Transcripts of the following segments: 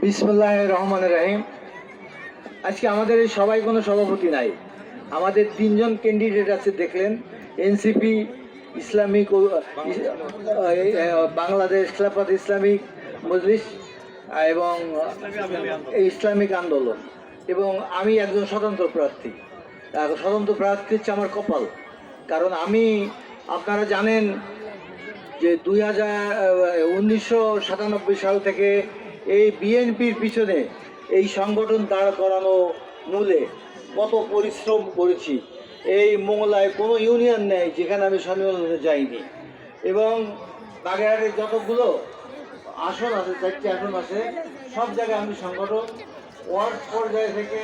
বিসমিল্লাহির রহমানির রহিম। আজকে আমাদের এই সবাই কোনো সভাপতি নাই, আমাদের তিনজন ক্যান্ডিডেট আছে। দেখলেন NCP, Islamic Bangladesh Khelafat Islamic মজলিস এবং ইসলামিক আন্দোলন, এবং আমি একজন স্বতন্ত্র প্রার্থী। স্বতন্ত্র প্রার্থী হচ্ছে আমার কপাল, কারণ আমি, আপনারা জানেন যে 1997 সাল থেকে এই বিএনপির পিছনে এই সংগঠন দাঁড় করানো মূলে কত পরিশ্রম করেছি। এই মোংলায় কোনো ইউনিয়ন নেই যেখানে আমি সম্মেলনে যাইনি, এবং বাগেরহাটের যতগুলো আসন আছে, 4টি আসন আছে, সব জায়গায় আমি সংগঠন, ওয়ার্ড পর্যায় থেকে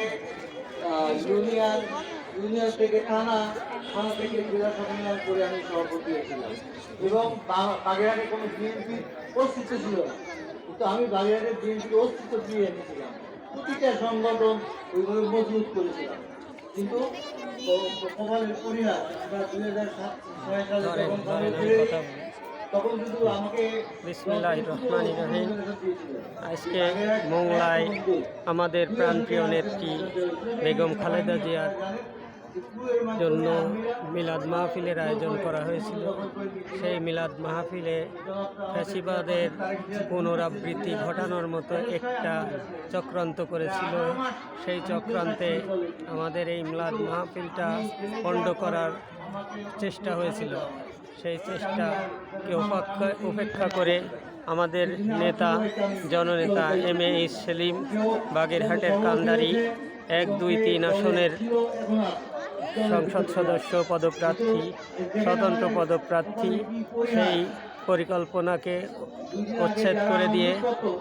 ইউনিয়ন থেকে থানা থেকে জেলা সম্মেলন করে আমি সভাপতি হয়েছিলাম। এবং বাগেরহাটে কোনো বিএনপির অস্তিত্ব ছিল না, কিন্তু আমি বাগেরহাটের বিএনপির অস্তিত্ব দিয়ে এনেছিলাম, প্রতিটা সংগঠন ওইভাবে মজবুত করেছিলাম। কিন্তু কপালের পরিহার, আমরা 2006 সালে তখন কিন্তু আমাকে বিসমিল্লাহির রহমানির রহিম। আজকে মোংলায় আমাদের প্রাণপ্রিয় নেত্রী বেগম খালেদা জিয়ার জন্য মিলাদ মাহফিলের আয়োজন করা হয়েছিল। সেই মিলাদ মাহফিলে ফ্যাসিবাদের পুনরাবৃত্তি ঘটানোর মতো একটা চক্রান্ত করেছিল। সেই চক্রান্তে আমাদের এই মিলাদ মাহফিলটা পণ্ড করার চেষ্টা হয়েছিল। সেই চেষ্টাকে উপেক্ষা করে আমাদের নেতা, জননেতা এম.এ.এইচ. সেলিম, বাগেরহাটের কান্দারি 1, 2, 3 আসনের সংসদ সদস্য পদপ্রার্থী, স্বতন্ত্র পদপ্রার্থী, সেই পরিকল্পনাকে উচ্ছেদ করে দিয়ে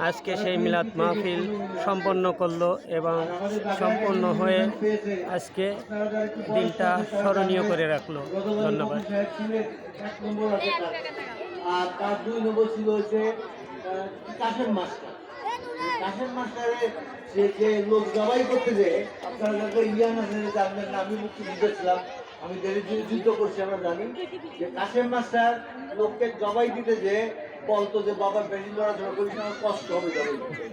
আজকে সেই মিলাদ মাহফিল সম্পন্ন করলো, এবং সম্পন্ন হয়ে আজকে দিনটা স্মরণীয় করে রাখলো। ধন্যবাদ। আর তার 2 নম্বর ছিল হচ্ছে কাশেম মাস্টার। কাশেম মাস্টারে যে লোক জবাই করতে যে, আপনারা ইয়ান আছে, জানবেন না, আমি মুক্তিযুদ্ধ ছিলাম, আমি যুদ্ধ করছি, আমরা জানি যে কাশেম মাস্টার লোককে জবাই দিতে যে বলতো যে বাবা বেশি লড়াচড়া করিস, আমার কষ্ট হবে জবাই দিতে।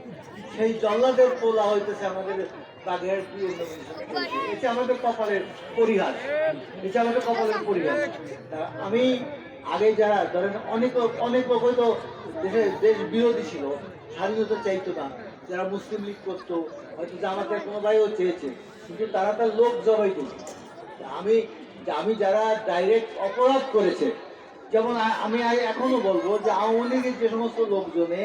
সেই জল্লাদের পোলা হইতেছে আমাদের বাগের, এটা আমাদের কপালের পরিহার, এটা আমাদের কপালের পরিহার। আমি আগে যারা ধরেন অনেক লোক হয়তো দেশ বিরোধী ছিল, স্বাধীনতা চাইতো না, যারা মুসলিম লীগ করতো, হয়তো জামাতের কোনো ভাইও চেয়েছে, কিন্তু তারা তার লোক জবাই দিত। আমি যারা ডাইরেক্ট অপরাধ করেছে, যেমন আমি এখনো বলবো যে আওয়ামী লীগের যে সমস্ত লোকজনে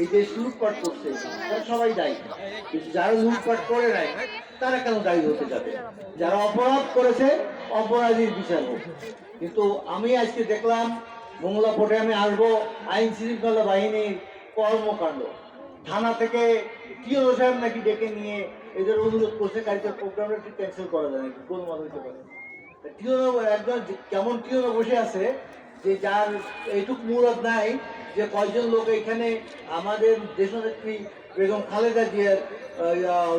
এই দেশ লুটপাট করছে তারা সবাই দায়ী, কিন্তু যারা লুটপাট করে নাই তারা কেন দায়ী হতে যাবে? যারা অপরাধ করেছে অপরাধীর বিচার হোক। কিন্তু আমি আজকে দেখলাম মোংলা কোর্টে আমি আসবো, আইন শৃঙ্খলা বাহিনীর কর্মকাণ্ড, থানা থেকে টিও সাহেব নাকি ডেকে নিয়ে এদের অনুরোধ করছে কালকের প্রোগ্রামটা একটু ক্যান্সেল করা যায় নাকি, কোনো মানুষ হতে পারে। টিও একজন কেমন টিও বসে আছে যে যার এইটুক মুরদ নাই যে কয়জন লোক এখানে আমাদের দেশনেত্রী বেগম খালেদা জিয়ার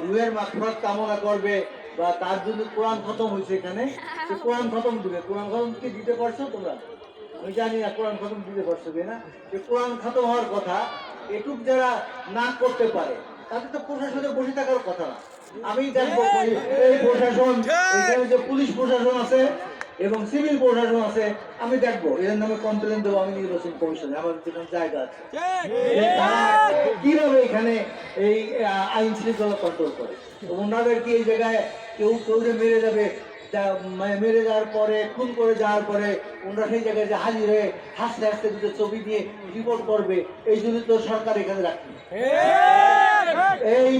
রুহের মাগফিরাত কামনা করবে, বা তার জন্য কোরআন খতম হয়েছে এখানে, সে কোরআন খতম দিবে। কোরআন খতম কি দিতে পারছো তোমরা? আমি জানি না কোরআন খতম দিতে পারছো কিনা। যে কোরআন খতম হওয়ার কথা, এটুক যারা না করতে পারে তাদের তো প্রশাসনে বসে থাকার কথা না। আমি দেখবো এই প্রশাসন, এখানে যে পুলিশ প্রশাসন আছে এবং সিভিল প্রশাসন আছে, আমি দেখবো এর নামে কমপ্লেন দেবো আমি নির্বাচন কমিশনে, আমার যেখানে জায়গা আছে, কিভাবে এখানে এই আইন শৃঙ্খলা কন্ট্রোল করে। ওনাদের কি এই জায়গায় কেউ মেরে যাবে, মেরে যাওয়ার পরে, খুন করে যাওয়ার পরে ওনারা সেই জায়গায় যে হাজির হয়ে হাসতে হাসতে দুটো ছবি দিয়ে রিপোর্ট করবে, এই জন্য তো সরকার এখানে রাখবে। এই